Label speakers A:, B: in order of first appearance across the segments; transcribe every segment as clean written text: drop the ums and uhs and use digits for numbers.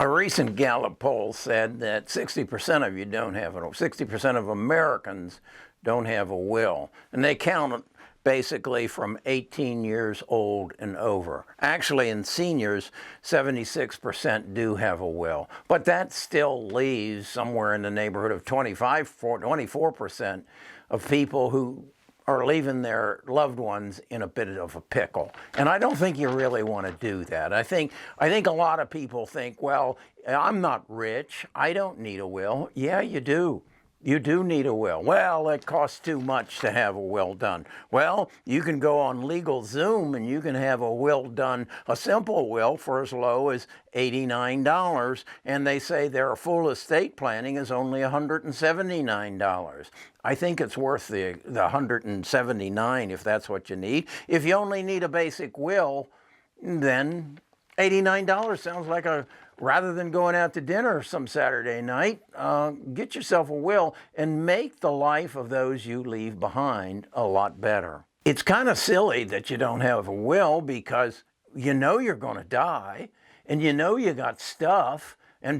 A: A recent Gallup poll said that 60% of you don't have it, 60% of Americans don't have a will. And they count it basically from 18 years old and over. Actually, in seniors, 76% do have a will. But that still leaves somewhere in the neighborhood of 24% of people who are leaving their loved ones in a bit of a pickle. And I don't think you really want to do that. I think a lot of people think, well, I'm not rich, I don't need a will. Yeah, you do. You do need a will. Well, it costs too much to have a will done. Well, you can go on LegalZoom and you can have a will done, a simple will, for as low as $89. And they say their full estate planning is only $179. I think it's worth the $179 if that's what you need. If you only need a basic will, then $89 sounds like rather than going out to dinner some Saturday night, get yourself a will and make the life of those you leave behind a lot better. It's kind of silly that you don't have a will because you know you're going to die and you know you got stuff, and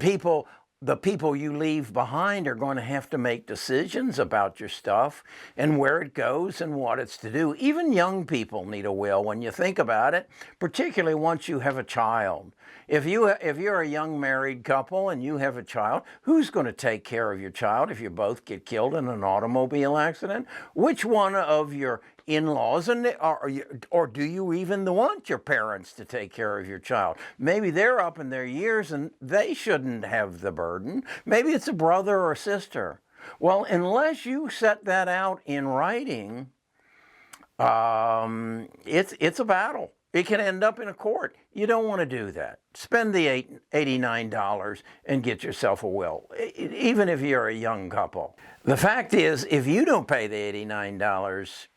A: the people you leave behind are going to have to make decisions about your stuff and where it goes and what it's to do. Even young people need a will when you think about it, particularly once you have a child. If you're a young married couple and you have a child, who's going to take care of your child if you both get killed in an automobile accident? Which one of your in-laws, or do you even want your parents to take care of your child? Maybe they're up in their years and they shouldn't have the burden. Maybe it's a brother or a sister. Well, unless you set that out in writing, it's a battle. It can end up in a court. You don't want to do that. Spend the $89 and get yourself a will, even if you're a young couple. The fact is, if you don't pay the $89,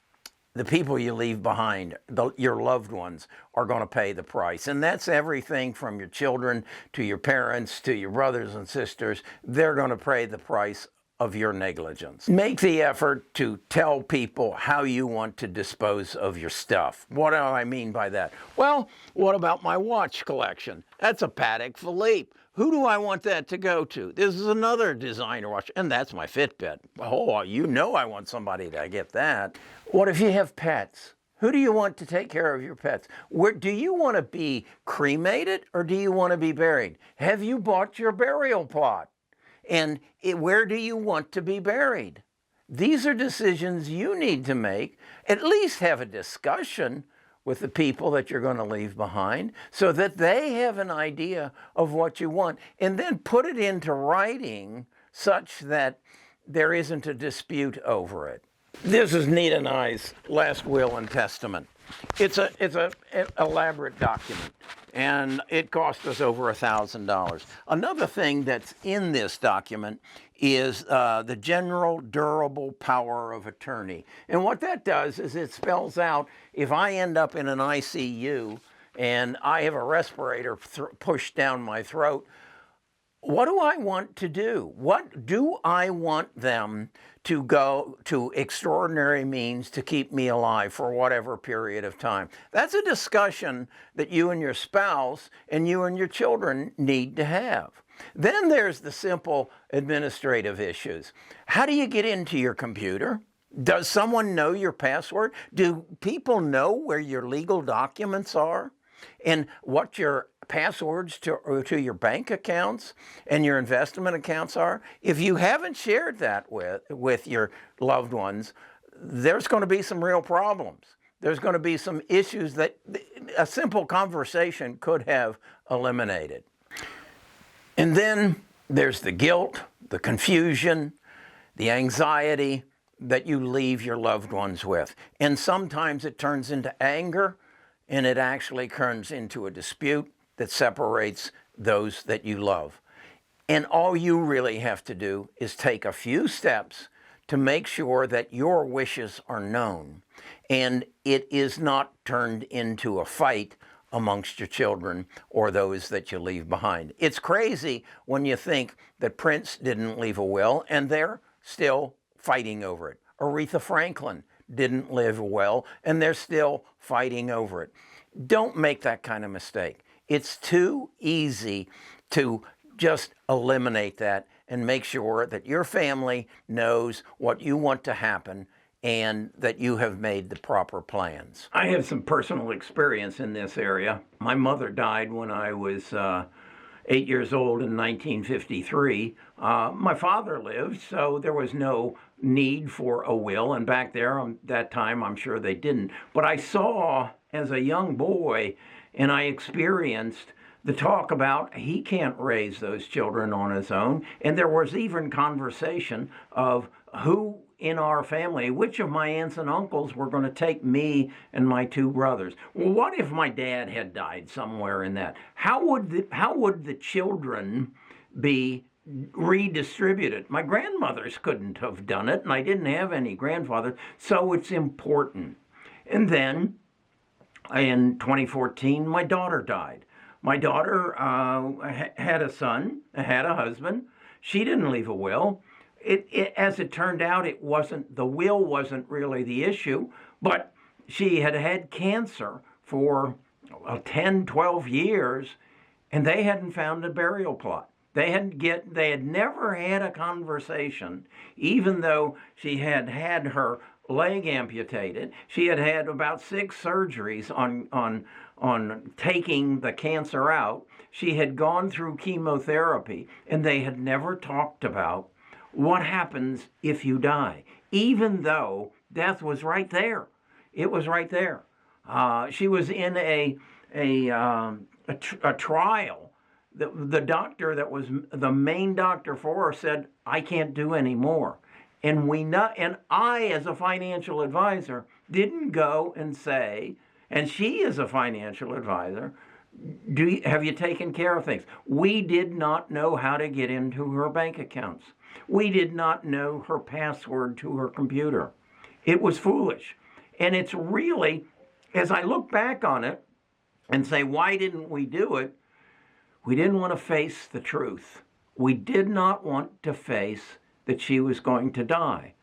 A: the people you leave behind, your loved ones, are going to pay the price. And that's everything from your children to your parents to your brothers and sisters. They're going to pay the price of your negligence. Make the effort to tell people how you want to dispose of your stuff. What do I mean by that? Well, what about my watch collection? That's a Patek Philippe. Who do I want that to go to? This is another designer watch, and that's my Fitbit. Oh, you know I want somebody to get that. What if you have pets? Who do you want to take care of your pets? Do you want to be cremated or do you want to be buried? Have you bought your burial plot? And where do you want to be buried? These are decisions you need to make. At least have a discussion with the people that you're going to leave behind so that they have an idea of what you want. And then put it into writing such that there isn't a dispute over it. This is Nita and I's last will and testament. It's an elaborate document, and it cost us over $1,000. Another thing that's in this document is the general durable power of attorney. And what that does is it spells out, if I end up in an ICU and I have a respirator pushed down my throat, what do I want to do? What do I want them to go to extraordinary means to keep me alive for whatever period of time? That's a discussion that you and your spouse and you and your children need to have. Then there's the simple administrative issues. How do you get into your computer? Does someone know your password? Do people know where your legal documents are? And what your passwords to your bank accounts and your investment accounts are? If you haven't shared that with your loved ones, there's going to be some real problems. There's going to be some issues that a simple conversation could have eliminated. And then there's the guilt, the confusion, the anxiety that you leave your loved ones with. And sometimes it turns into anger, and it actually turns into a dispute that separates those that you love. And all you really have to do is take a few steps to make sure that your wishes are known and it is not turned into a fight amongst your children or those that you leave behind. It's crazy when you think that Prince didn't leave a will and they're still fighting over it. Aretha Franklin didn't live well and they're still fighting over it. Don't make that kind of mistake. It's too easy to just eliminate that and make sure that your family knows what you want to happen and that you have made the proper plans. I have some personal experience in this area. My mother died when I was 8 years old in 1953. My father lived, so there was no need for a will, and back there, that time, I'm sure they didn't. But I saw, as a young boy, and I experienced the talk about he can't raise those children on his own, and there was even conversation of who in our family, which of my aunts and uncles were going to take me and my two brothers. Well, what if my dad had died somewhere in that? How would the children be redistributed? My grandmothers couldn't have done it, and I didn't have any grandfathers, so it's important. And then in 2014, my daughter died. My daughter had a son, had a husband. She didn't leave a will. As it turned out, the will wasn't really the issue, but she had had cancer for 10, 12 years, and they hadn't found a burial plot. They had never had a conversation, even though she had had her leg amputated. She had had about 6 surgeries on taking the cancer out. She had gone through chemotherapy, and they had never talked about what happens if you die, even though death was right there. It was right there. She was in a trial. The doctor that was the main doctor for her said, "I can't do any more." And I, as a financial advisor, didn't go and say, and she, as a financial advisor, have you taken care of things? We did not know how to get into her bank accounts. We did not know her password to her computer. It was foolish. And it's really, as I look back on it and say, why didn't we do it? We didn't want to face the truth. We did not want to face that she was going to die.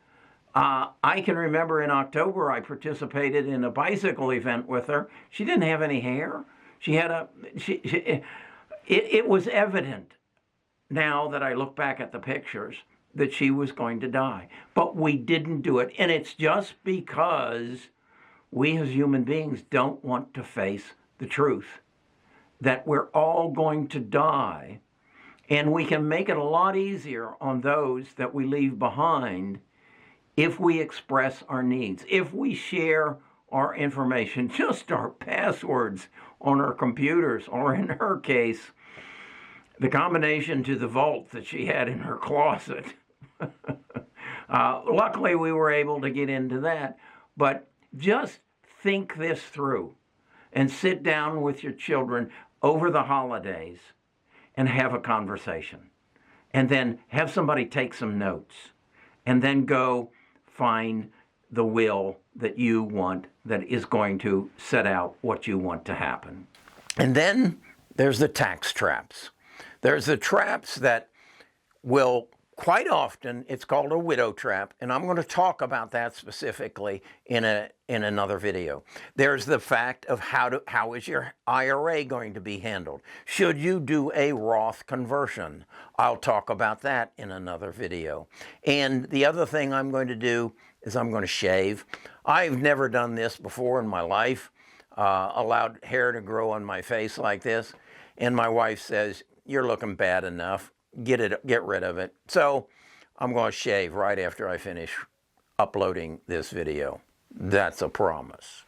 A: I can remember in October, I participated in a bicycle event with her. She didn't have any hair. It was evident now that I look back at the pictures that she was going to die. But we didn't do it. And it's just because we as human beings don't want to face the truth that we're all going to die. And we can make it a lot easier on those that we leave behind if we express our needs, if we share our information, just our passwords on our computers, or in her case, the combination to the vault that she had in her closet. Luckily, we were able to get into that. But just think this through and sit down with your children over the holidays and have a conversation. And then have somebody take some notes. And then go find the will that you want that is going to set out what you want to happen. And then there's the tax traps. There's the traps that will quite often, it's called a widow trap, and I'm going to talk about that specifically in another video. There's the fact of how is your IRA going to be handled? Should you do a Roth conversion? I'll talk about that in another video. And the other thing I'm going to do is I'm going to shave. I've never done this before in my life, allowed hair to grow on my face like this, and my wife says, "You're looking bad enough. Get rid of it." So I'm going to shave right after I finish uploading this video. That's a promise.